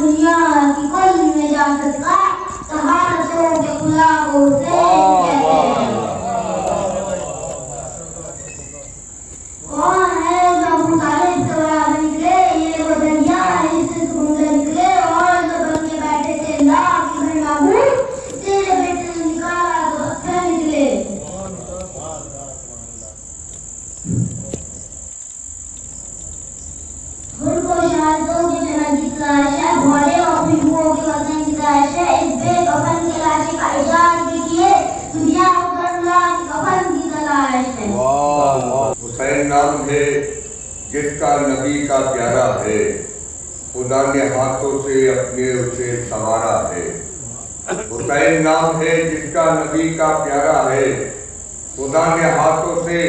دنیا کی کل نجاست کا طہارتوں کے گلابوں سے کون ہے جو ابو طالب سے برابر نکلے، یہ وہ دریا ہے جس سے سمندر نکلے، اور جو بن کے بیٹھے تھے اللہ کی گھر معبود، تیرے بیٹے نے نکالا تو پتھر نکلے۔ گھر کو شہادتوں کی جنت کی تلاش ہے، گھوڑے اور خوشبوؤں کے وطن کی تلاش ہے، اس بے کفن کے لاشے کا ایجاد بھی کیے، دنیا اتر اللہ کی کفن کی تلاش ہے۔ حسین نام ہے جس کا نبی کا پیارا ہے، خدا نے ہاتھوں سے اپنے اسے سنوارا ہے۔ حسین نام ہے جس کا نبی کا پیارا ہے، خدا نے ہاتھوں سے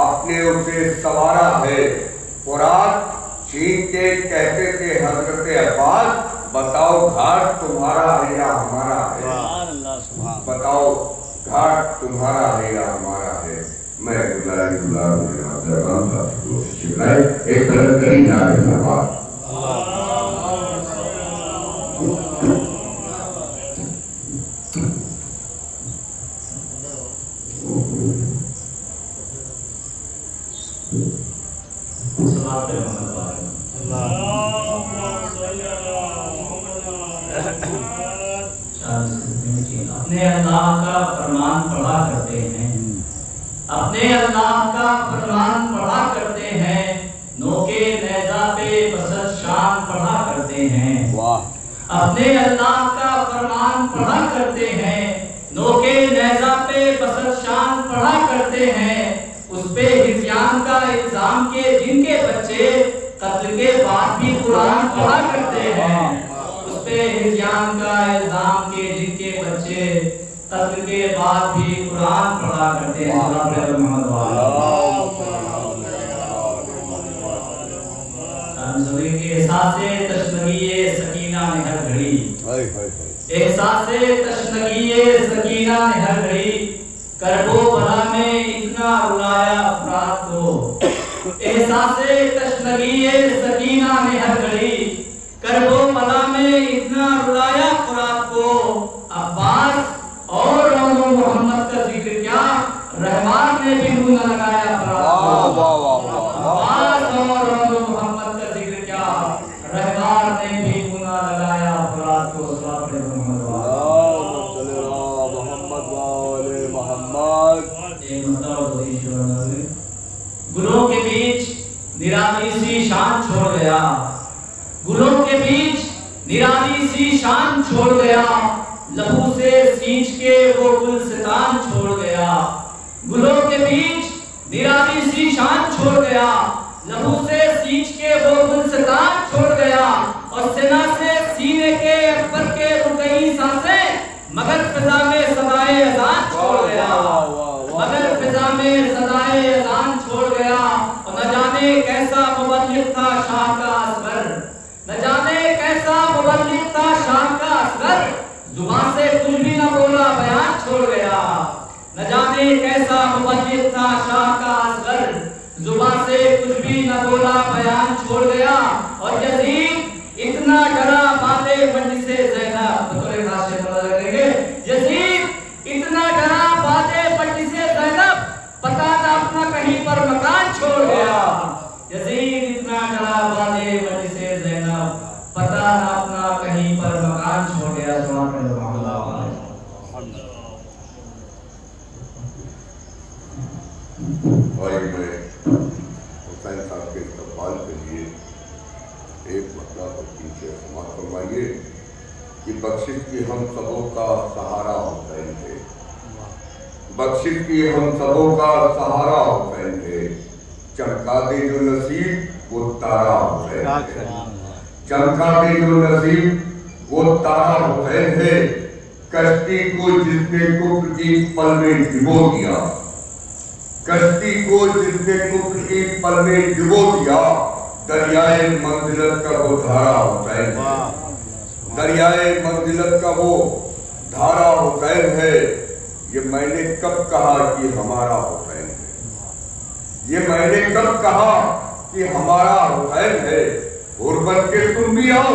اپنے اسے سنوارا ہے۔ فرات چھین کے کہتے تھے حضرت عباس، بتاؤ گھاٹ تمہارا ہے یا ہمارا ہے، بتاؤ گھاٹ تمہارا ہے یا ہمارا ہے۔ میں ایک طرح کریں اپنے اللہ کا فرمان پڑھا کرتے ہیں، اپنے اللہ کا فرمان پڑھا کرتے ہیں، نوکے نیزہ پہ بسر شان پڑھا کرتے ہیں۔ اپنے اللہ کا فرمان پڑھا کرتے ہیں، نوکے نیزہ پہ بسر شان پڑھا کرتے ہیں، اس پہ ہزیان کا الزام کے جن کے بچے قتل کے بعد بھی قرآن پڑھا کرتے ہیں، اس پہ ہزیان کا الزام کے جن کے بچے قتل کے بعد بھی قرآن پڑھا کرتے ہیں۔ محمد احساس تشنگی سکینہ نے ہر گھڑی، احساس تشنگی سکینہ نے ہر گھڑی، کرب و بلا میں اتنا رلایا افراد کو۔ احساس تشنگی سکینہ نے ہر گھڑی، کرب و بلا میں اتنا رلایا افراد کو۔ عباس اور روضہ محمد کا ذکر کیا، رحمان نے بھی منہ نہ لگایا افراد کو۔ عباس اور روضہ محمد کا ذکر کیا، رحمان نے بھی منہ نہ لگایا افراد کو۔ گلوں کے بیچ نرالی سی شان چھوڑ گیا، گلوں کے بیچ نرالی سی شان چھوڑ گیا، لہو سے سینچ کے وہ گلستان چھوڑ گیا۔ گلوں کے بیچ نرالی سی شان چھوڑ گیا، لہو سے سینچ کے وہ گلستان چھوڑ گیا، اور سنا سے سینے کے اکبر کے رکئی سانسیں، مگر فضا میں صدائے اذان چھوڑ گیا، مگر فضا میں صدائے اذان چھوڑ گیا۔ اور نہ جانے کیسا مبلغ تھا شاہ کا اصغر، نہ جانے کیسا مبلغ تھا شاہ کا اصغر، زبان سے کچھ بھی نہ بولا بیان چھوڑ گیا۔ نہ جانے کیسا مبلغ تھا شاہ کا اصغر، زبان سے کچھ بھی نہ بولا بیان چھوڑ گیا۔ اور یزید اتنا ڈرا باتیں مجلس زینب، بطور خاص سے پتہ لگیں گے، یزید اتنا ڈرا باتیں مجلس زینب، پتہ نہ اپنا کہیں پر مکان چھوڑ گیا۔ یزید اتنا ڈرا باتیں مجلس زینب، پتہ نہ اپنا کہیں پر مکان چھوڑ گیا۔ سبحان اللہ۔ اور میں حسین صاحب کے استقبال کے لیے ایک مسئلہ پر پیچھے سماعت فرمائیے کہ بخشش کی ہم سبوں کا سہارا حسین ہے، بخشش کی ہم سبوں کا سہارا حسین ہے، چمکا دے جو نصیب وہ تارا حسین ہے، چمکا دے جو نصیب وہ تارا حسین ہے، کشتی کو جس نے کفر کی پل میں ڈبو دیا، کشتی کو جس نے کفر کی پل میں ڈبو دیا، دریائے منزلت کا وہ دھارا حسین ہے، دریائے منزلت کا وہ دھارا حسین ہے۔ یہ میں نے کب کہا کہ ہمارا حسین ہے، یہ میں نے کب کہا کہ ہمارا حسین ہے۔ غربت کے تم بھی آؤ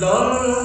لا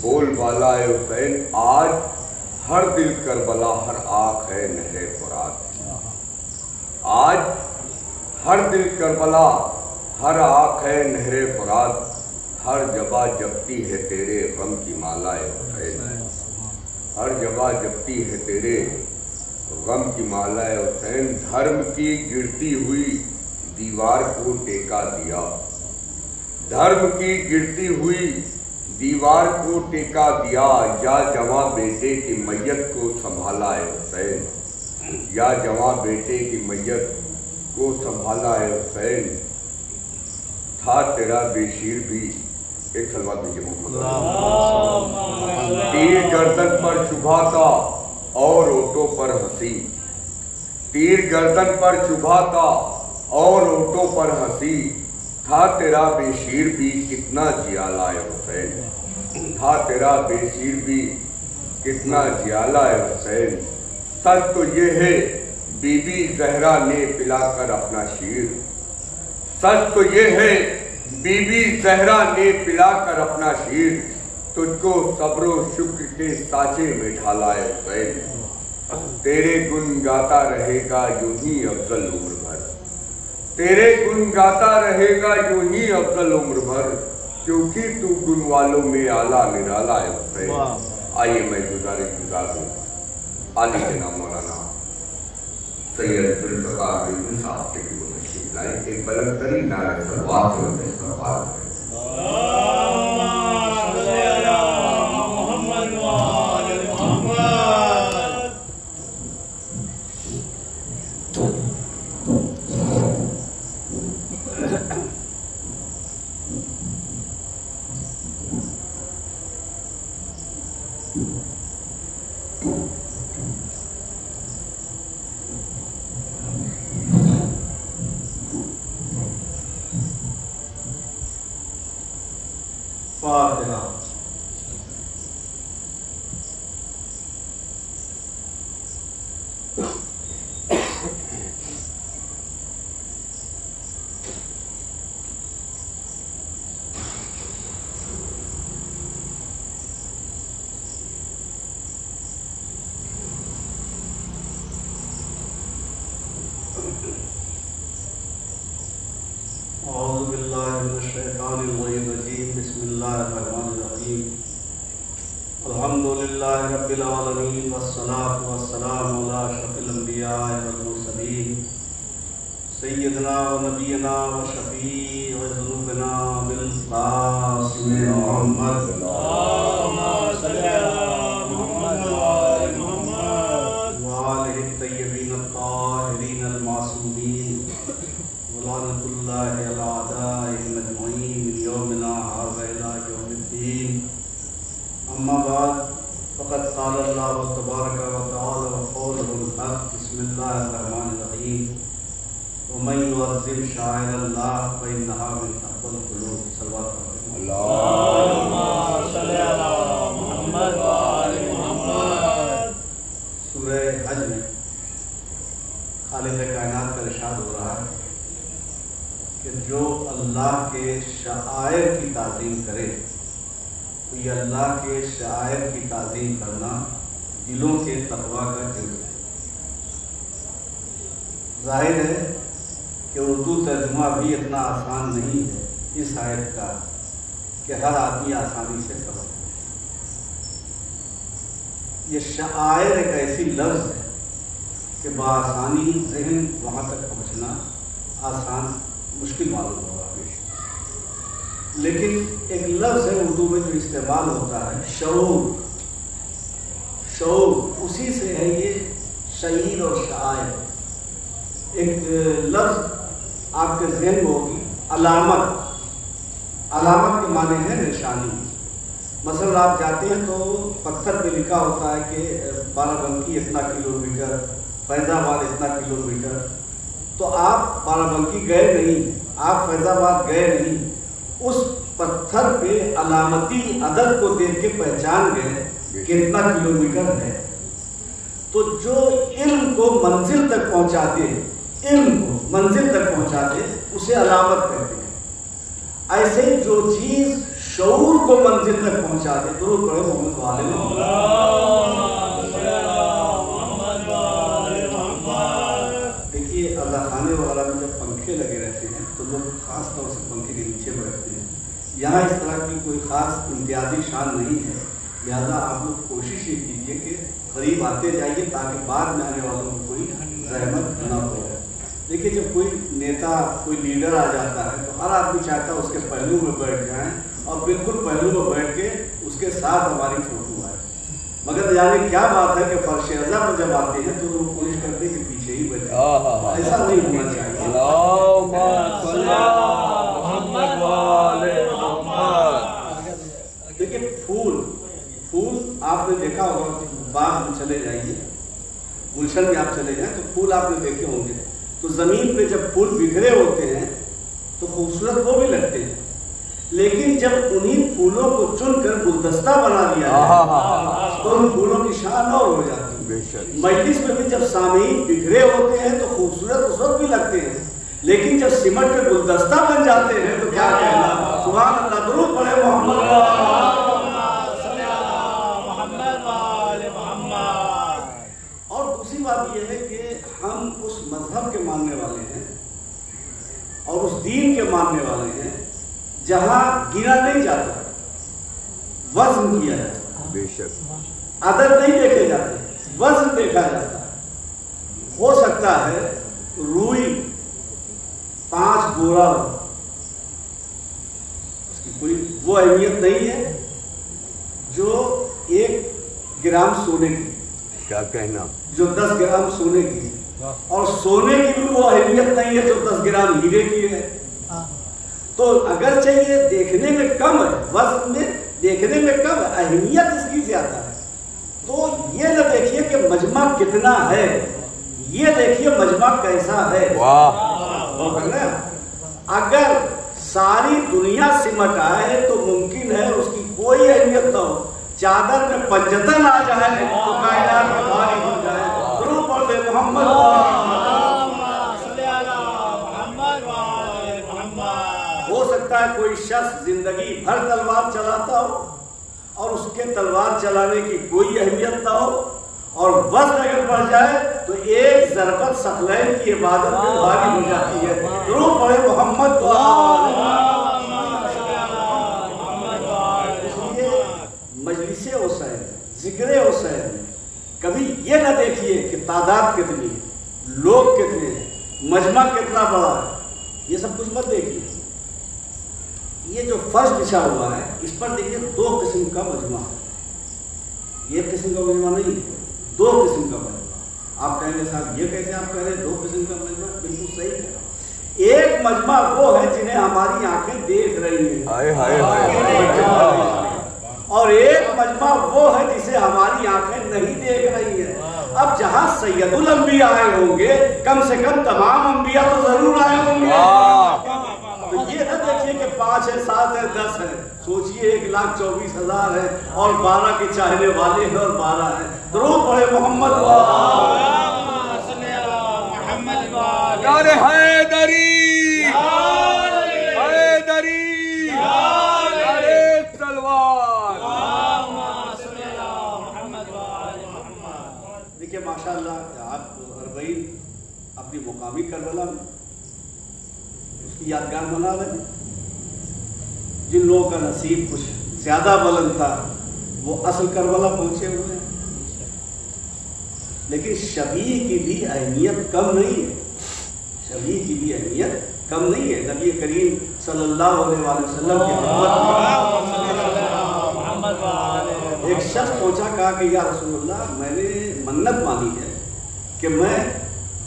بول بالا ہے حسین آج ہر دل کربلا ہر آنکھ ہے نہر فرات آج ہر دل کربلا ہر آنکھ ہے نہر فرات ہر جبہ جبتی ہے تیرے غم کی مالا ہے حسین ہر جبہ جبتی ہے تیرے غم کی مالا ہے حسین دھرم کی گرتی ہوئی دیوار کو ٹیکا دیا دھرم کی گرتی ہوئی دیوار کو ٹیکا دیا یا جواں بیٹے کی میت کو سنبھالا ہے حسین یا جواں بیٹے کی میت کو سنبھالا ہے حسین تھا تیرا بے شیر بھی ایک سلوات دیجیے محمد تیر گردن پر چبھا تھا اور اونٹوں پر ہنسی تیر گردن پر چبھا تھا اور اونٹوں پر ہنسی تھا تیرا بے شیر بھی کتنا جیالا ہے حسین تھا تیرا بے شیر بھی کتنا جیالا ہے حسین سچ تو یہ ہے بی بی زہرا نے پلا کر اپنا شیر سچ تو یہ ہے بی بی زہرا نے پلا کر اپنا شیر تجھ کو صبر و شکر کے سانچے میں ڈھالا ہے حسین تیرے گن گاتا رہے گا یوں ہی افضل عمر بھر تیرے گن گاتا رہے گا یوں ہی افضل عمر بھر کیونکہ تو گن والوں میں اعلیٰ نرالا ہے حسین آئیے میں گزار ہوں عالی جناب مولانا سید ذوالفقار بن صاحب کے لیے تشریف لائیں ایک بلند ترین نعرہ صلوات و استغفار کریں فاتحہ أعوذ بالله من الشيطان الرجيم بسم الله الرحمن الرحيم الحمد لله رب العالمين والصلاة والسلام على أشرف الأنبياء والمرسلين سيدنا ونبينا وشفيع ذنوبنا بالقاسم محمد اللهم صل على محمد وآل محمد وآله الطيبين الطاهرين المعصومين ولعنة الله على أعدائهم أجمعين من يومنا هذا إلى يوم الدين أما بعد فقد قال الله تبارك وتعالى وقوله الحق بسم الله الرحمن الرحيم ومن يعظم شعائر الله فإنها من تقوى القلوب صلوات اللهم صل على محمد وآل محمد. سورہ حج میں خالق کائنات کا ارشاد ہو رہا ہے کہ جو اللہ کے شعائر کی تعظیم کرے تو یہ اللہ کے شعائر کی تعظیم کرنا دلوں کے تقویٰ کا جرم ہے. ظاہر ہے کہ اردو ترجمہ بھی اتنا آسان نہیں ہے اس آیت کا کہ ہر آدمی آسانی سے سمجھ. یہ شعائر ایک ایسی لفظ ہے کہ بآسانی ذہن وہاں تک پہنچنا آسان مشکل معلوم ہوگا. لیکن ایک لفظ ہے اردو میں جو استعمال ہوتا ہے شعور. شعور اسی سے ہے یہ شعیر اور شعائر. ایک لفظ آپ کے ذہن میں ہوگی علامت. علامت کے معنی ہے نشانی. مثلا آپ جاتے ہیں تو پتھر پہ لکھا ہوتا ہے کہ بارہ بنکی اتنا کلومیٹر، فیض آباد اتنا کلومیٹر. تو آپ بارہ بنکی گئے نہیں، آپ فیض آباد گئے نہیں، اس پتھر پہ علامتی عدد کو دیکھ کے پہچان گئے کہ اتنا کلومیٹر ہے. تو جو علم کو منزل تک پہنچاتے، علم کو منزل تک پہنچاتے اسے علامت کہتے ہیں. ایسے ہی جو چیز شعور کو منزل تک پہنچاتے، درود پڑھے محمد والے دیکھیے اللہ خانے وغیرہ میں جب پنکھے لگے رہتے ہیں تو لوگ خاص طور سے پنکھے کے نیچے بیٹھتے ہیں. یہاں اس طرح کی کوئی خاص امتیازی شان نہیں ہے، لہذا آپ لوگ کوشش یہ کیجیے کہ قریب آتے جائیے تاکہ بعد میں آنے والوں کو کوئی زحمت نہ ہو. دیکھیے جب کوئی نیتا، کوئی لیڈر آ جاتا ہے تو ہر آدمی چاہتا ہے اس کے پہلو میں بیٹھ جائیں اور بالکل پہلو میں بیٹھ کے اس کے ساتھ ہماری فوٹو آئے. مگر یعنی کیا بات ہے کہ فرش اعظم پر جب آتے ہیں تو وہ کوشش کرتے ہیں کہ پیچھے ہی بیٹھے. ایسا نہیں ہونا چاہیے. دیکھیے پھول آپ نے دیکھا ہوگا، باغ میں چلے جائیے، گلشن میں آپ چلے جائیں تو پھول آپ نے دیکھے ہوں گے. تو زمین پہ جب پھول بکھرے ہوتے ہیں تو خوبصورت وہ بھی لگتے ہیں، لیکن جب انہیں پھولوں کو چن کر گلدستہ بنا دیا جائے تو ان پھولوں کی شان اور ہو جاتی ہے. مجلس میں بھی جب سامعین بکھرے ہوتے ہیں تو خوبصورت اس وقت بھی لگتے ہیں، لیکن جب سمٹ کے گلدستہ بن جاتے ہیں تو کیا کہنا. سبحان اللہ. درود پڑھے محمد. اور دوسری بات یہ ہے کہ ہم اس مذہب کے ماننے والے ہیں اور اس دین کے ماننے والے ہیں جہاں گنا نہیں جاتا، وزن کیا جاتا. بے شک عدد نہیں دیکھے جاتے، وزن دیکھا جاتا ہے. ہو سکتا ہے روئی 5 گورا ہو، اس کی کوئی وہ اہمیت نہیں ہے جو 1 گرام سونے کی، کیا کہنا، جو 10 گرام سونے کی. اور سونے کی بھی وہ اہمیت نہیں ہے جو 10 گرام ہیرے کی ہے. تو اگرچہ یہ دیکھنے میں کم ہے، وزن میں دیکھنے میں کم ہے، اہمیت اس کی زیادہ ہے. تو یہ نہ دیکھیے کہ مجمع کتنا ہے، یہ دیکھیے مجمع کیسا ہے. اگر ساری دنیا سمٹ آئے تو ممکن ہے اس کی کوئی اہمیت نہ ہو. چادر میں پنجتن آ جائے تو کائنات میں بھاری ہو جائے. درود پڑھ دے محمد. ہو سکتا ہے کوئی شخص زندگی بھر تلوار چلاتا ہو اور اس کے تلوار چلانے کی کوئی اہمیت نہ ہو، اور وزن اگر بڑھ جائے تو ایک ضربت ثقلین کی عبادت میں بھاری ہو جاتی ہے. درود پڑھے محمد کو. اس لیے مجلس حسین، ذکر حسین کبھی یہ نہ دیکھیے کہ تعداد کتنی، لوگ کتنے، مجمع کتنا بڑا ہے، یہ سب کچھ مت دیکھیے. یہ جو فرش بچھا ہوا ہے اس پر دیکھیے 2 قسم کا مجمع ہے. یہ قسم کا مجمع نہیں، 2 قسم کا مجمع. آپ کہیں گے صاحب یہ کیسے آپ کہہ رہے ہیں 2 قسم کا مجمع؟ بالکل صحیح ہے. ایک مجمع وہ ہے جنہیں ہماری آنکھیں دیکھ رہی ہیں، اور ایک مجمع وہ ہے جسے ہماری آنکھیں نہیں دیکھ رہی ہیں. اب جہاں سید الانبیاء آئے ہوں گے کم سے کم تمام انبیاء تو ضرور آئے ہوں گے. تو یہ نہ دیکھیے کہ 5 ہے، 7 ہے، 10 ہے. سوچئے 1,24,000 ہے اور 12 کے چاہنے والے ہیں اور 12 ہیں. درود پڑھے محمد یار حیدری، حیدری، تلوار. دیکھیے ماشاءاللہ آپ اربعین اپنی مقامی کربلا میں اس کی یادگار بنا رہے ہیں. جن لوگوں کا نصیب کچھ زیادہ بلند تھا وہ اصل کربلا پہنچے ہوئے ہیں. لیکن شبیہ کی بھی اہمیت کم نہیں ہے، شبیہ کی بھی اہمیت کم نہیں ہے. نبی کریم صلی اللہ علیہ وسلم کی خدمت ایک شخص پہنچا، کہا کہ یا رسول اللہ میں نے منت مانی ہے کہ میں،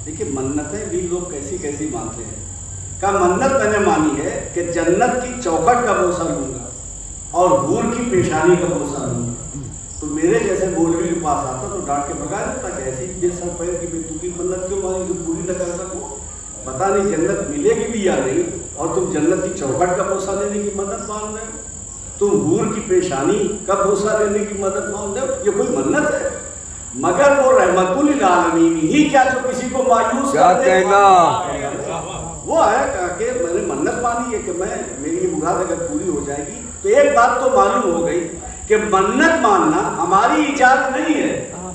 دیکھیے منتیں بھی لوگ کیسی کیسی مانتے ہیں. کہا منت میں نے مانی ہے کہ جنت کی چوکھٹ کا بوسہ لوں گا اور حور کی پیشانی کا بوسہ لوں گا. تو میرے جیسے مولوی کے پاس آتا تو ڈانٹ کے بگا دیتا کہ ایسی بے سر پیر کی بے تکی منت کیوں مانی جو پوری نہ کر سکو؟ پتہ نہیں جنت ملے گی بھی یا نہیں، اور تم جنت کی چوکھٹ کا بوسہ لینے کی مدد مان رہے ہو، تم حور کی پیشانی کا بوسہ لینے کی مدد مان رہے ہو. یہ کوئی منت ہے؟ مگر وہ رحمت للعالمین ہی کیا جو کسی کو مایوس کر دے. وہ ہے کہا کہ میں نے منت مانی ہے کہ میری مراد اگر پوری ہو جائے گی. تو ایک بات تو معلوم ہو گئی کہ منت ماننا ہماری ایجاد نہیں ہے.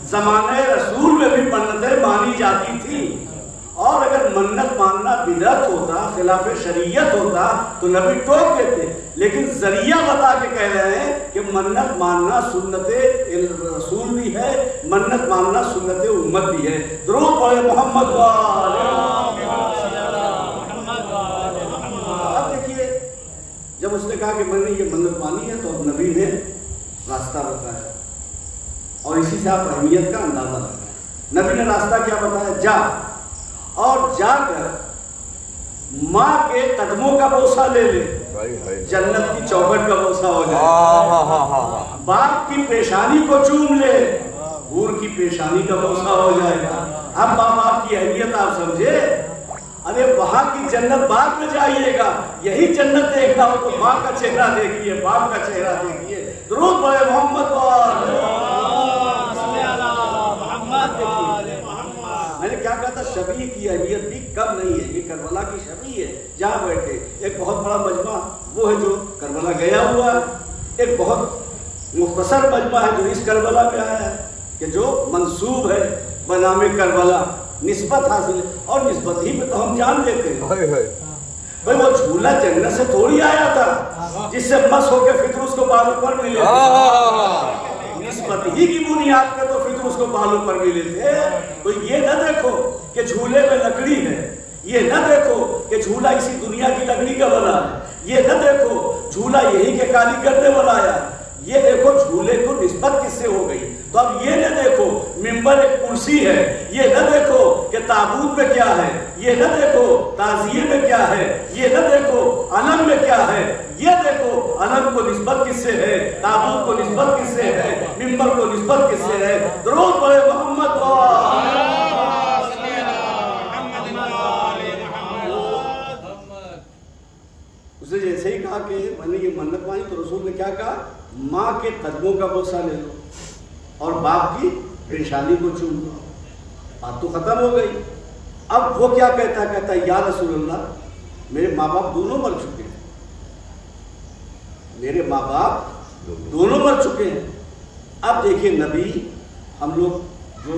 زمانہ رسول میں بھی منتیں مانی جاتی تھی، اور اگر منت ماننا بدعت ہوتا، خلاف شریعت ہوتا تو نبی ٹوک دیتے. لیکن ذریعہ بتا کے کہہ رہے ہیں کہ منت ماننا سنت رسول بھی ہے، منت ماننا سنت امت بھی ہے. درود پڑھے محمد. اب دیکھیے جب اس نے کہا کہ میں نے یہ منت مانی ہے تو اب نبی نے راستہ بتایا، اور اسی سے آپ اہمیت کا اندازہ لگائیں. نبی نے راستہ کیا بتایا؟ جا اور جا کر ماں کے قدموں کا بوسہ لے لے، جنت کی چوکھٹ کا بوسہ ہو جائے. باپ کی پیشانی کو چوم لے، حور کی پیشانی کا بوسہ ہو جائے گا. اب ماں باپ کی اہمیت آپ سمجھے. ارے وہاں کی جنت بعد میں جائیے گا، یہی جنت دیکھنا ہو تو ماں کا چہرہ دیکھیے، باپ کا چہرہ دیکھیے. درود پڑھے محمد. میں نے کیا کہا تھا؟ شبیہ کی اہمیت بھی کم نہیں ہے. یہ کربلا کی شبیہ ہے. جہاں بیٹھے ایک بہت بڑا مجمع وہ ہے جو کربلا گیا ہوا ہے، ایک بہت مختصر مجمع ہے جو اس کربلا میں آیا ہے کہ جو منسوب ہے بنام کربلا، نسبت حاصل ہے. اور نسبت ہی پہ تو ہم جان لیتے ہیں بھائی وہ جھولا جنت سے تھوڑی آیا تھا جس سے مس ہو کے فطر اس کو بالوں پر ملے. نسبت ہی کی بنیاد پہ تو فطر اس کو بالوں پر ملے تھے. تو یہ نہ دیکھو کہ جھولے میں لکڑی ہے، یہ نہ دیکھو کہ جھولا اسی دنیا کی لکڑی کا بنا ہے، یہ نہ دیکھو جھولا یہی کے کاریگر نے بنایا. یہ دیکھو جھولے کو نسبت کس سے ہو گئی. تو اب یہ نہ دیکھو ممبر ایک کرسی ہے، یہ نہ دیکھو کہ تابوت میں کیا ہے، یہ نہ دیکھو تعزیے میں کیا ہے، یہ نہ دیکھو علم میں کیا ہے. یہ دیکھو علم کو نسبت کس سے ہے، تابوت کو نسبت کس سے ہے، ممبر کو نسبت کس سے ہے. درود پڑھے محمد. اسے جیسے ہی کہا کہ میں نے یہ منت مانی تو رسول نے کیا کہا؟ ماں کے قدموں کا بوسہ لے لو اور باپ کی پیشانی کو چوم لو. بات تو ختم ہو گئی. اب وہ کیا کہتا ہے؟ کہتا ہے یا رسول اللہ میرے ماں باپ دونوں مر چکے ہیں، میرے ماں باپ دونوں مر چکے ہیں. اب دیکھیے نبی، ہم لوگ جو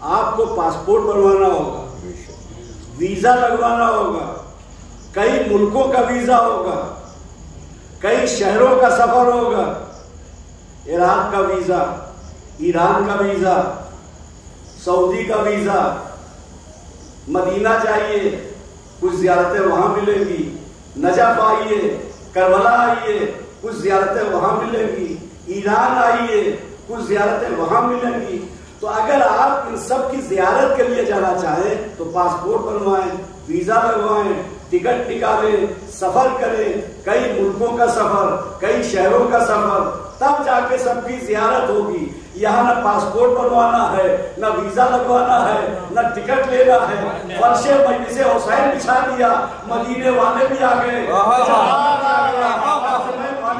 آپ کو پاسپورٹ بنوانا ہوگا، ویزا لگوانا ہوگا، کئی ملکوں کا ویزا ہوگا، کئی شہروں کا سفر ہوگا، عراق کا ویزا، ایران کا ویزا، سعودی کا ویزا، مدینہ جائیے کچھ زیارتیں وہاں ملیں گی، نجف آئیے، کربلا آئیے کچھ زیارتیں وہاں ملیں گی، ایران آئیے کچھ زیارتیں وہاں ملیں گی۔ تو اگر آپ ان سب کی زیارت کے لیے جانا چاہیں تو پاسپورٹ بنوائیں، ویزا لگوائیں، ٹکٹ نکالیں، سفر کریں، کئی ملکوں کا سفر، کئی شہروں کا سفر، تب جا کے سب کی زیارت ہوگی۔ یہاں نہ پاسپورٹ بنوانا ہے، نہ ویزا لگوانا ہے، نہ ٹکٹ لینا ہے، فرش مجلس حسین بچھا دیا، مدینے والے بھی آ گئے، والے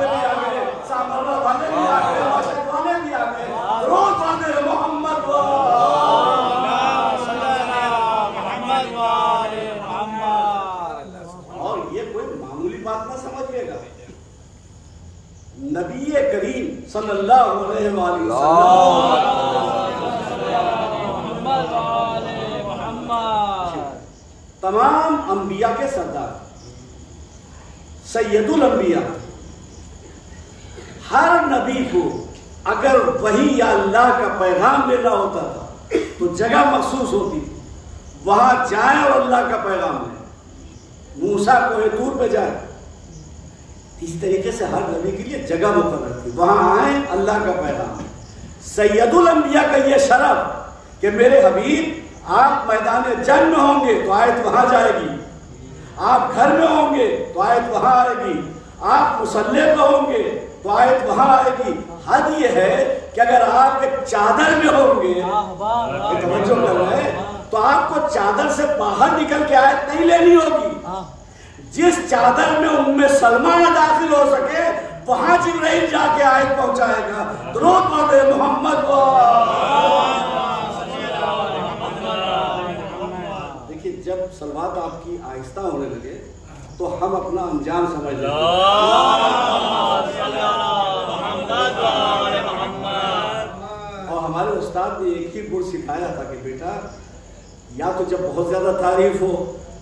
بھی آ گئے، سامرا والے بھی آ گئے، مشرق والے بھی آ گئے، روز والے محمد اور یہ کوئی معمولی بات نہ سمجھیے گا۔ نبی کریم صلی اللہ علیہ وسلم تمام انبیاء کے سردار، سید الانبیاء، ہر نبی کو اگر وحی یا اللہ کا پیغام لینا ہوتا تھا تو جگہ مخصوص ہوتی تھی، وہاں جائیں اور اللہ کا پیغام لیں۔ موسیٰ کوہ طور پہ جائیں، اس طریقے سے ہر نبی کے لیے جگہ مقرر تھی، وہاں آئیں اللہ کا پیغام۔ سید الانبیاء کا یہ شرف کہ میرے حبیب آپ میدان جنگ میں ہوں گے تو آیت وہاں جائے گی، آپ گھر میں ہوں گے تو آیت وہاں آئے گی، آپ مصلی پہ ہوں گے تو آیت وہاں آئے گی۔ حد یہ ہے کہ اگر آپ ایک چادر میں ہوں گے، توجہ کر رہے ہیں، تو آپ کو چادر سے باہر نکل کے آیت نہیں لینی ہوگی۔ جس چادر میں ام سلمہ نہ داخل ہو سکے وہاں جبرائیل جا کے آیت پہنچائے گا۔ درود پڑھے محمد دیکھیے، جب صلوات آپ کی آہستہ ہونے لگے تو ہم اپنا انجام سمجھ لیں۔ اور ہمارے استاد نے ایک ہی گر سکھایا تھا کہ بیٹا، یا تو جب بہت زیادہ تعریف ہو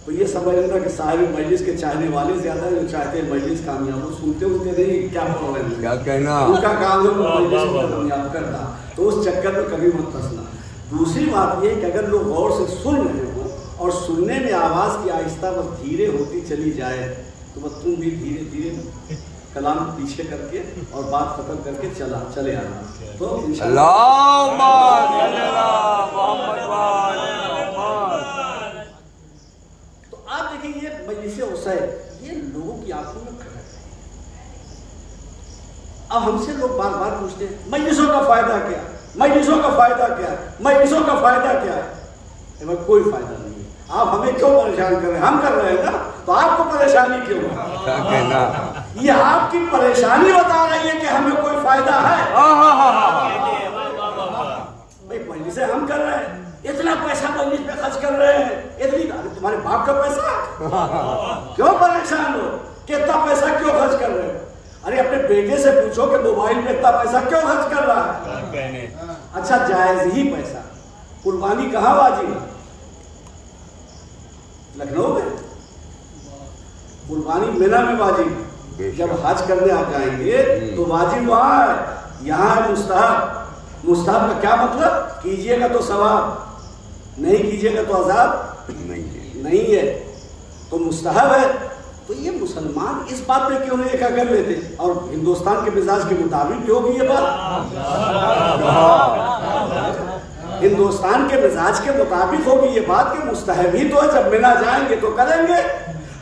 تو یہ سمجھ لینا کہ صاحب مجلس کے چاہنے والے زیادہ ہیں، جو چاہتے ہیں مجلس کامیاب ہو، سنتے نہیں کیا پرابلم ہے، کیا کہنا، ان کا کام ہے مجلس کو کامیاب کرنا، تو اس چکر میں کبھی مت پھنسنا۔ دوسری بات یہ کہ اگر لوگ غور سے سن رہے ہوں اور سننے میں آواز کی آہستہ بس دھیرے ہوتی چلی جائے تو بس تم بھی دھیرے دھیرے کلام پیچھے کر کے اور بات ختم کر کے چلے آنا۔ تو آپ دیکھیں یہ مجلس حسین یہ لوگوں کی آنکھوں میں کھڑا ہے۔ اب ہم سے لوگ بار بار پوچھتے ہیں مجلسوں کا فائدہ کیا، مجلسوں کا فائدہ کیا ہے، مجلسوں کا فائدہ کیا ہے؟ کوئی فائدہ نہیں ہے۔ آپ ہمیں کیوں پریشان کر رہے ہیں؟ ہم کر رہے ہیں نا، تو آپ کو پریشانی کیوں ہے؟ یہ آپ کی پریشانی بتا رہی ہے کہ ہمیں کوئی فائدہ ہے۔ بھائی مجلسیں ہم کر رہے ہیں، اتنا پیسہ مجلس پہ خرچ کر رہے ہیں، اتنی تمہارے باپ کا پیسہ، کیوں پریشان ہو کہ اتنا پیسہ کیوں خرچ کر رہے ہو؟ ارے اپنے بیٹے سے پوچھو کہ موبائل میں اتنا پیسہ کیوں خرچ کر رہا ہے؟ اچھا جائز ہی پیسہ، قربانی کہاں واجب ہے؟ لکھنؤ میں قربانی مینا میں واجب ہے، جب حج کرنے آپ جائیں گے تو واجب وہاں ہے، یہاں ہے مستحب۔ مستحب کا کیا مطلب؟ کیجئے گا تو ثواب، نہیں کیجئے گا تو عذاب نہیں ہے، تو مستحب ہے۔ تو یہ مسلمان اس بات پہ کیوں نہیں ایکا کر لیتے؟ اور ہندوستان کے مزاج کے مطابق کیوں ہوگی یہ بات؟ ہندوستان کے مزاج کے مطابق ہوگی یہ بات کہ مستحب ہی تو ہے، جب مینا جائیں گے تو کریں گے،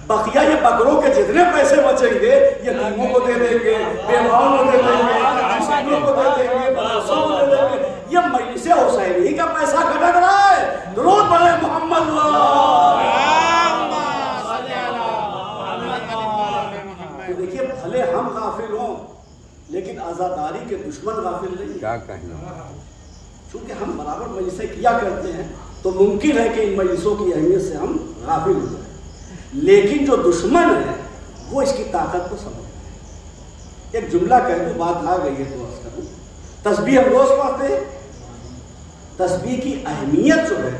بقیہ یہ بکروں کے جتنے پیسے بچیں گے یتیموں کو دے دیں گے، بیواؤں کو دے دیں گے، مسکینوں کو دے دیں گے، بادشاہوں کو دے دیں گے۔ یہ مجلس حسین ہی کا پیسہ کھٹک رہا ہے۔ درود پڑھے محمد تو دیکھیے بھلے ہم غافل ہوں لیکن آزاداری کے دشمن غافل نہیں، کیا کہنا، چونکہ ہم برابر مجلسیں کیا کرتے ہیں تو ممکن ہے کہ ان مجلسوں کی اہمیت سے ہم غافل ہو جائیں، لیکن جو دشمن ہے وہ اس کی طاقت کو سمجھتے ہیں۔ ایک جملہ کہہ دوں، بات آ گئی ہے تو عرض کروں، تسبیح ہم روز پڑھتے ہیں، تسبیح کی اہمیت جو ہے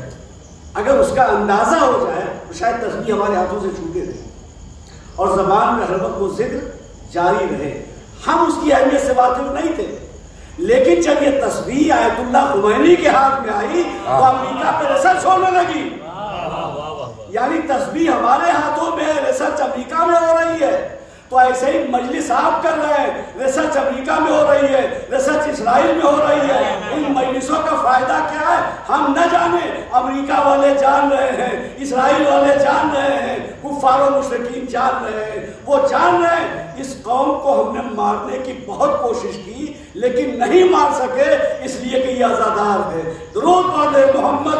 اگر اس کا اندازہ ہو جائے تو شاید تسبیح ہمارے ہاتھوں سے چھوٹے رہے اور زبان میں ہر وقت وہ ذکر جاری رہے. ہم اس کی اہمیت سے واقف نہیں تھے، لیکن جب یہ تسبیح آیت اللہ خمینی کے ہاتھ میں آئی تو امریکہ پہ ریسرچ ہونے لگی. یعنی تسبیح ہمارے ہاتھوں میں ہے، ریسرچ امریکہ میں ہو رہی ہے. تو ایسے ہی مجلس آپ کر رہے ہیں، ریسرچ امریکہ میں ہو رہی ہے، ریسرچ اسرائیل میں ہو رہی ہے. ان مجلسوں کا فائدہ کیا ہے ہم نہ جانے، امریکہ والے جان رہے ہیں، اسرائیل والے جان رہے ہیں، کفار و مشرکین جان رہے ہیں. وہ جان رہے ہیں اس قوم کو ہم نے مارنے کی بہت کوشش کی لیکن نہیں مار سکے، اس لیے کہ یہ عزادار ہے. درود پڑھے محمد.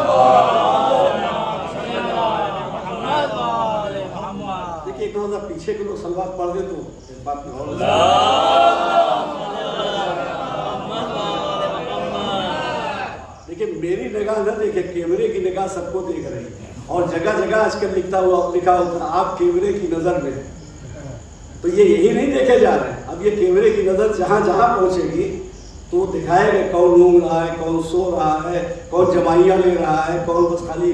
دیکھیے ایک روزہ پیچھے کے لوگ سلوات پڑھ دے تو اس بات میں اور دیکھیے میری نگاہ نہ دیکھے، کیمرے کی نگاہ سب کو دیکھ رہی ہے اور جگہ جگہ آج کل لکھا ہوتا آپ کیمرے کی نظر میں. تو یہ یہی نہیں دیکھے جا رہے ہیں. اب یہ کیمرے کی نظر جہاں جہاں پہنچے گی تو وہ دکھائے گا کون اونگ رہا ہے، کون سو رہا ہے، کون جمائیاں لے رہا ہے، کون بس خالی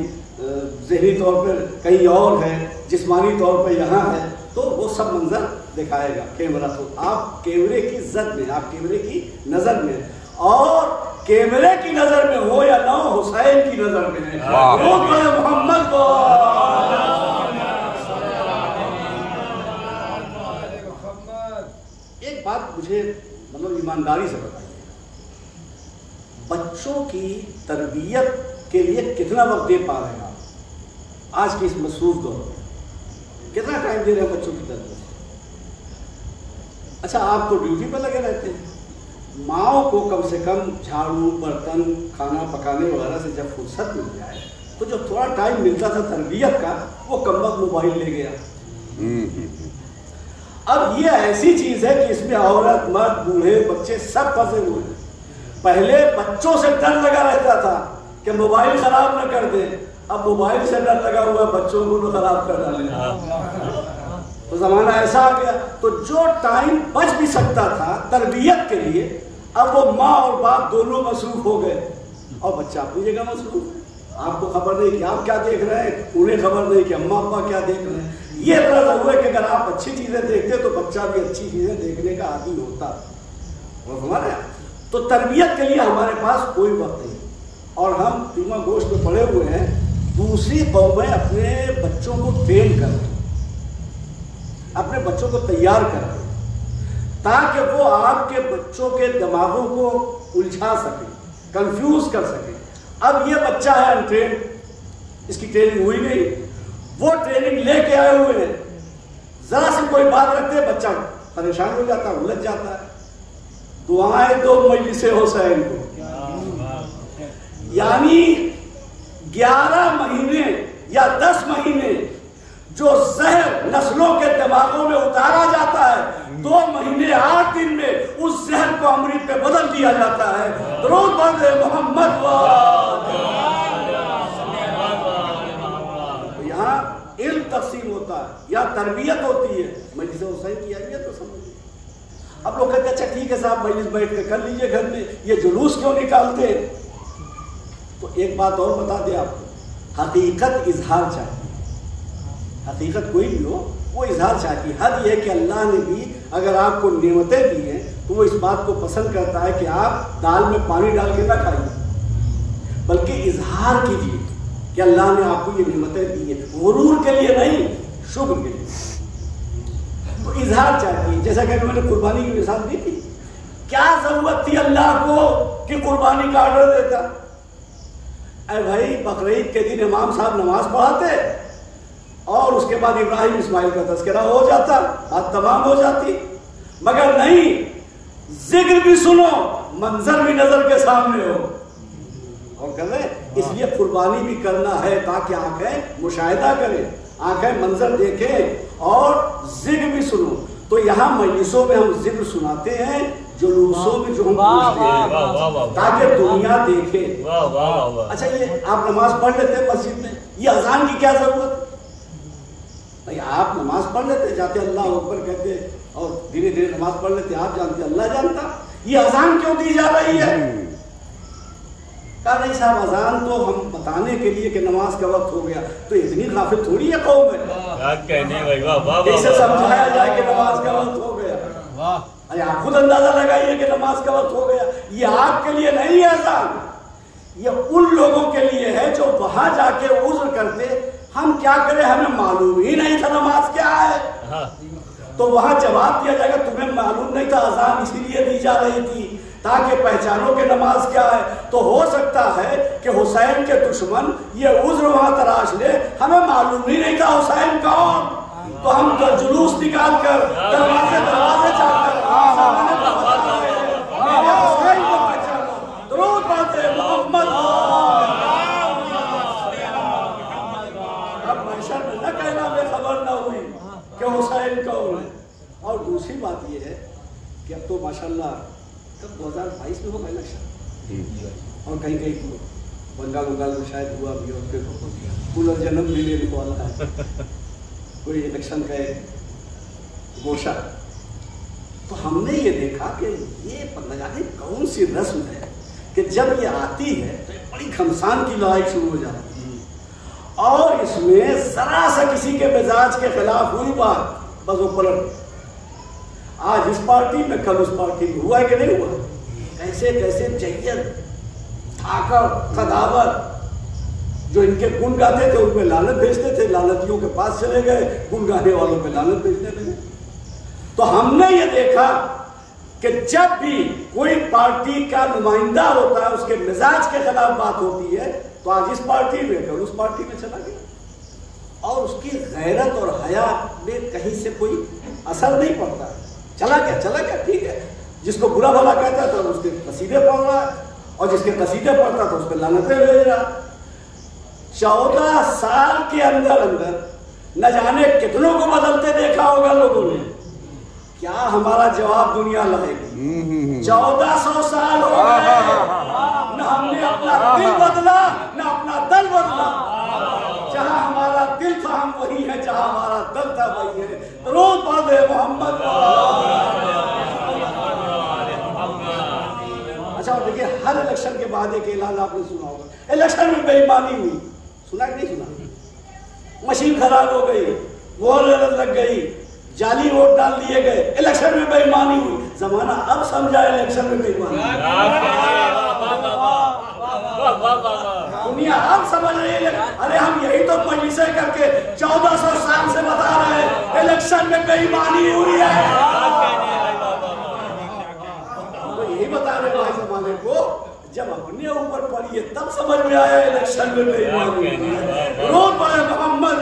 ذہنی طور پر کہیں اور ہے، جسمانی طور پر یہاں ہے. تو وہ سب منظر دکھائے گا کیمرہ. تو آپ کیمرے کی زد میں، آپ کیمرے کی نظر میں، اور کیمرے کی نظر میں ہو یا نہ ہو حسین کی نظر میں ہے. محمد کو ایک بات مجھے مطلب ایمانداری سے بتائیے، بچوں کی تربیت کے لیے کتنا وقت دے پا رہے ہیں آپ آج کی اس مصروف دور میں؟ کتنا ٹائم دے رہے ہیں بچوں کی تربیت؟ اچھا آپ تو ڈیوٹی پہ لگے رہتے ہیں. ماؤں کو کم سے کم جھاڑو، برتن، کھانا پکانے وغیرہ سے جب فرصت مل جائے تو جو تھوڑا ٹائم ملتا تھا تربیت کا وہ کم وقت موبائل لے گیا. اب یہ ایسی چیز ہے کہ اس میں عورت، مرد، بوڑھے، بچے سب پھنسے ہوئے ہیں. پہلے بچوں سے ڈر لگا رہتا تھا کہ موبائل خراب نہ کر دیں، اب موبائل سے ڈر لگا ہوا بچوں کو خراب کر ڈالیں. تو زمانہ ایسا آ گیا. تو جو ٹائم بچ بھی سکتا تھا تربیت کے لیے اب وہ ماں اور باپ دونوں مصروف ہو گئے اور بچہ اپنی جگہ مصروف ہے. آپ کو خبر نہیں کہ آپ کیا دیکھ رہے ہیں، انہیں خبر نہیں کہ اماں ابا کیا دیکھ رہے ہیں. یہ اتنا ضرور ہے کہ اگر آپ اچھی چیزیں دیکھتے تو بچہ بھی اچھی چیزیں دیکھنے کا عادی ہوتا. اور ہمارے تو تربیت کے لیے ہمارے پاس کوئی وقت نہیں. اور ہم پیما گوشت میں پڑے ہوئے ہیں دوسری قومیں اپنے بچوں کو ٹرین کر رہے ہیں، اپنے بچوں کو تیار کر رہے ہیں تاکہ وہ آپ کے بچوں کے دماغوں کو الجھا سکے، کنفیوز کر سکے. اب یہ بچہ ہے انٹرینڈ، اس کی ٹریننگ ہوئی نہیں، وہ ٹریننگ لے کے آئے ہوئے ہیں. ذرا سے کوئی بات رکھتے بچہ پریشان ہو جاتا ہے، الجھ جاتا ہے. دعائیں دو مجلس حسین کو. یعنی 11 مہینے یا 10 مہینے جو زہر نسلوں کے دماغوں میں اتارا جاتا ہے 2 مہینے 8 دن میں اس زہر کو امرت پہ بدل دیا جاتا ہے. درود پڑھے محمد. یہاں علم تقسیم ہوتا ہے یا تربیت ہوتی ہے. مجلس حسین کی اہمیت تو سمجھیے. اب لوگ کہتے ہیں اچھا ٹھیک ہے صاحب مجلس بیٹھ کے کر لیجئے گھر میں، یہ جلوس کیوں نکالتے ہیں؟ تو ایک بات اور بتا دیں آپ کو، حقیقت اظہار چاہیے. حقیقت کوئی بھی ہو وہ اظہار چاہتی ہے. حد یہ کہ اللہ نے بھی اگر آپ کو نعمتیں دی ہیں تو وہ اس بات کو پسند کرتا ہے کہ آپ دال میں پانی ڈال کے نہ کھائیے، بلکہ اظہار کیجیے کہ اللہ نے آپ کو یہ نعمتیں دی ہیں. غرور کے لیے نہیں، شکر کے لیے. تو اظہار چاہتی ہے. جیسا کہ میں نے قربانی کی مثال دی تھی، کیا ضرورت تھی اللہ کو کہ قربانی کا آرڈر دیتا؟ اے بھائی بقرعید کے دن امام صاحب نماز پڑھاتے اور اس کے بعد ابراہیم اسماعیل کا تذکرہ ہو جاتا، بات تمام ہو جاتی. مگر نہیں، ذکر بھی سنو، منظر بھی نظر کے سامنے ہو. اور کر رہے اس لیے قربانی بھی کرنا ہے تاکہ آنکھیں مشاہدہ کریں، آنکھیں منظر دیکھیں اور ذکر بھی سنو. تو یہاں مجلسوں میں ہم ذکر سناتے ہیں، جلوسوں میں جو ہم پوچھتے ہیں تاکہ دنیا دیکھے. اچھا یہ آپ نماز پڑھ لیتے ہیں مسجد میں، یہ اذان کی کیا ضرورت؟ آپ نماز پڑھ لیتے، جاتے اللہ اکبر کہتے اور دھیرے دھیرے نماز پڑھ لیتے، آپ جانتے اللہ جانتا. یہ اذان کیوں دی جا رہی ہے؟ کہا نہیں صاحب اذان تو ہم بتانے کے لیے کہ نماز کا وقت ہو گیا، تو اتنی غافل تھوڑی ہے قوم میں، کیسے سمجھایا جائے کہ نماز کا وقت ہو گیا؟ آپ خود اندازہ لگائیے کہ نماز کا وقت ہو گیا. یہ آپ کے لیے نہیں ہے اذان، یہ ان لوگوں کے لیے ہے جو وہاں جا کے عذر کرتے ہم کیا کریں ہمیں معلوم ہی نہیں تھا نماز کیا ہے. تو وہاں جواب دیا جائے گا تمہیں معلوم نہیں تھا، اذان اسی لیے دی جا رہی تھی تاکہ پہچانو کہ نماز کیا ہے. تو ہو سکتا ہے کہ حسین کے دشمن یہ عذر وہاں تراش لے ہمیں معلوم ہی نہیں تھا حسین کون، تو ہم تو جلوس نکال کر دروازے جا کر حسین کو پہچانو. درود پڑھتے محمد. اب محشر میں نہ کہنا میں خبر نہ ہوئی کہ حسین کون ہے. اور دوسری بات یہ ہے کہ اب تو ماشاءاللہ کب 2022 میں ہوگا الیکشن، اور کہیں بنگال میں شاید ہوا بھی اور پھر پنرجنم بھی لینے کو والا ہے کوئی الیکشن کا ایک گوشہ. تو ہم نے یہ دیکھا کہ یہ پتہ جانے کون سی رسم ہے کہ جب یہ آتی ہے تو ایک بڑی گھمسان کی لڑائی شروع ہو جاتی ہے، اور اس میں ذرا سا کسی کے مزاج کے خلاف ہوئی بات بس وہ پلٹ. آج اس پارٹی میں کل اس پارٹی میں ہوا ہے کہ نہیں ہوا؟ کیسے کیسے جیت تھاکر خداوت جو ان کے گن گاتے تھے ان پہ لعنت بھیجتے تھے، لعنتیوں کے پاس چلے گئے، گن گانے والوں پہ لعنت بھیجنے لگے. تو ہم نے یہ دیکھا کہ جب بھی کوئی پارٹی کا نمائندہ ہوتا ہے اس کے مزاج کے خلاف بات ہوتی ہے تو آج اس پارٹی میں کل اس پارٹی میں چلا گیا، اور اس کی غیرت اور حیا میں کہیں سے کوئی اثر نہیں پڑتا ہے. چلا گیا ٹھیک ہے، جس کو برا بھلا کہتا تھا اس کے قصیدے پڑھ رہا ہے، اور جس کے قصیدے پڑھتا تھا اس پہ لعنتیں بھیج رہا. 14 سال کے اندر نہ جانے کتنوں کو بدلتے دیکھا ہوگا لوگوں نے. کیا ہمارا جواب دنیا لائے گی؟ 1400 سال ہو گئے نہ ہم نے اپنا دل بدلا نہ اپنا دل بدلا. جہاں ہمارا دل تھا ہم وہی ہے، جہاں ہمارا دل تھا وہی ہے. درود پڑھے محمد. اچھا دیکھیے ہر الیکشن کے بعد ایک اعلان آپ نے سنا ہوگا، الیکشن میں بے ایمانی ہوئی. سنا کہ نہیں سنا؟ مشین خراب ہو گئی، ووٹ لگ گئی، جعلی ووٹ ڈال دیے گئے، الیکشن میں بے ایمانی ہوئی. زمانہ اب سمجھا الیکشن میں بے ایمانی، دنیا اب سمجھ رہی ہے. ارے ہم یہی تو مجلسیں کر کے 1400 سال سے بتا رہے ہیں الیکشن میں بے ایمانی ہوئی ہے. تو یہی بتا رہے ہیں زمانے کو، جب اپنے اوپر پڑیے تب سمجھ میں آیا الیکشن میں بے ایمانی ہوئی ہے. روز پڑھے محمد.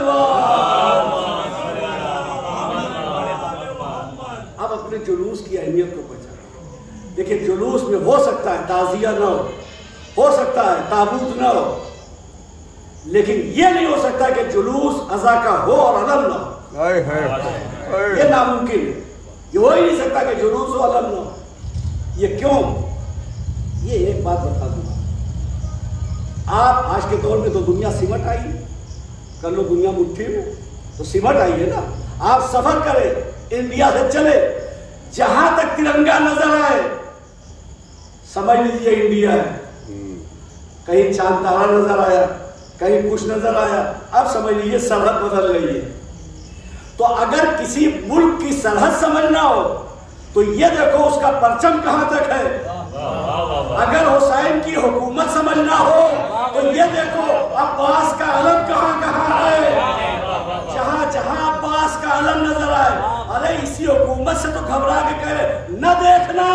اب اپنے جلوس کی اہمیت کو پہچانا. دیکھیں جلوس میں ہو سکتا ہے تعزیہ نہ ہو سکتا ہے تابوت نہ ہو، لیکن یہ نہیں ہو سکتا کہ جلوس عزا کا ہو اور علم نہ ہو. یہ ناممکن ہے. یہ ہو ہی نہیں سکتا کہ جلوس ہو علم نہ ہو. یہ کیوں؟ یہ ایک بات بتا دوں، آپ آج کے دور میں تو دنیا سمٹ آئی ہے، کر لو دنیا مٹھی میں تو سمٹ آئی ہے نا. آپ سفر کریں انڈیا سے چلے، جہاں تک ترنگا نظر آئے سمجھ لیجیے انڈیا ہے. کہیں چاند تارا نظر آیا، کہیں کچھ نظر آیا، اب سمجھ لیجیے سرحد بدل گئی ہے. تو اگر کسی ملک کی سرحد سمجھنا ہو تو یہ دیکھو اس کا پرچم کہاں تک ہے. اگر حسین کی حکومت سمجھنا ہو تو یہ دیکھو عباس کا علم کہاں کہاں ہے. جہاں جہاں عباس کا علم نظر آئے، ارے اسی حکومت سے تو گھبرا کے کہے نہ دیکھنا،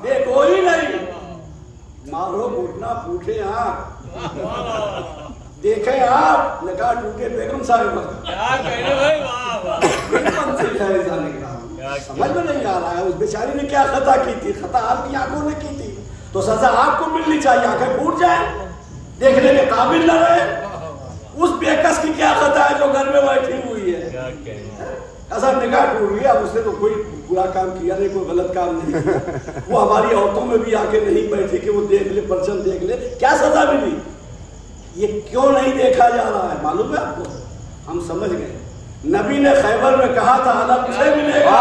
دیکھو ہی نہیں، مارو گھٹنا پوچھے آنکھ، دیکھیں آپ نکاح ٹوٹے بیگم صاحب. سمجھ میں نہیں آ رہا ہے اس بیچاری نے کیا خطا کی تھی. خطا آپ کی آنکھوں نے کی تھی تو سزا آپ کو ملنی چاہیے. آنکھیں پھوٹ جائیں دیکھنے کے قابل نہ رہے. اس بیکس کی کیا خطا ہے جو گھر میں بیٹھی ہوئی ہے. ایسا نکاح ٹوٹ گیا، اس نے تو کوئی برا کام کیا نہیں، کوئی غلط کام نہیں کیا. وہ ہماری عورتوں میں بھی آ کے نہیں بیٹھی کہ وہ دیکھ لے پرچم دیکھ لے. کیا سزا ملی؟ یہ کیوں نہیں دیکھا جا رہا ہے معلوم ہے آپ کو؟ ہم سمجھ گئے نبی نے خیبر میں کہا تھا علم سے ملے گا.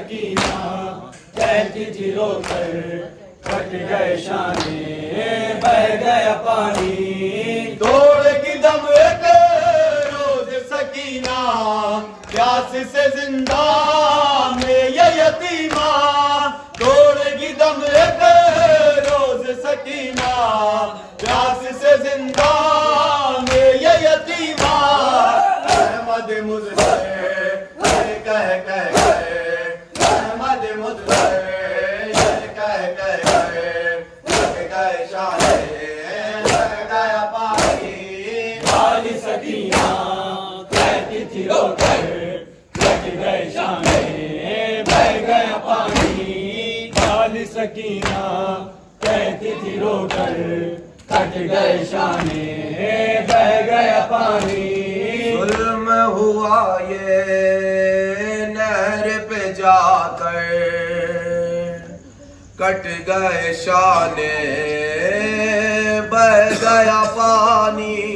سکینہ کہتی تھی رو کر کٹ گئے شانے بہ گیا پانی توڑ کی دم ایک روز سکینہ پیاس سے زندہ میں یہ یتیمہ توڑ کی دم ایک روز سکینہ پیاس سے زندہ میں یہ یتیمہ احمد مظہر کہہ کہہ گئے احمد مظہر کہہ کہہ گئے لگ گئے شانے لگ گیا پانی والی سکینہ کہتی تھی رو کر لگ گئے شانے بہ گیا پانی والی سکینہ کہتی تھی رو کر کٹ گئے شانے بہ گیا پانی ظلم ہوا یہ نہر پہ جا کر کٹ گئے شانے بہ گیا پانی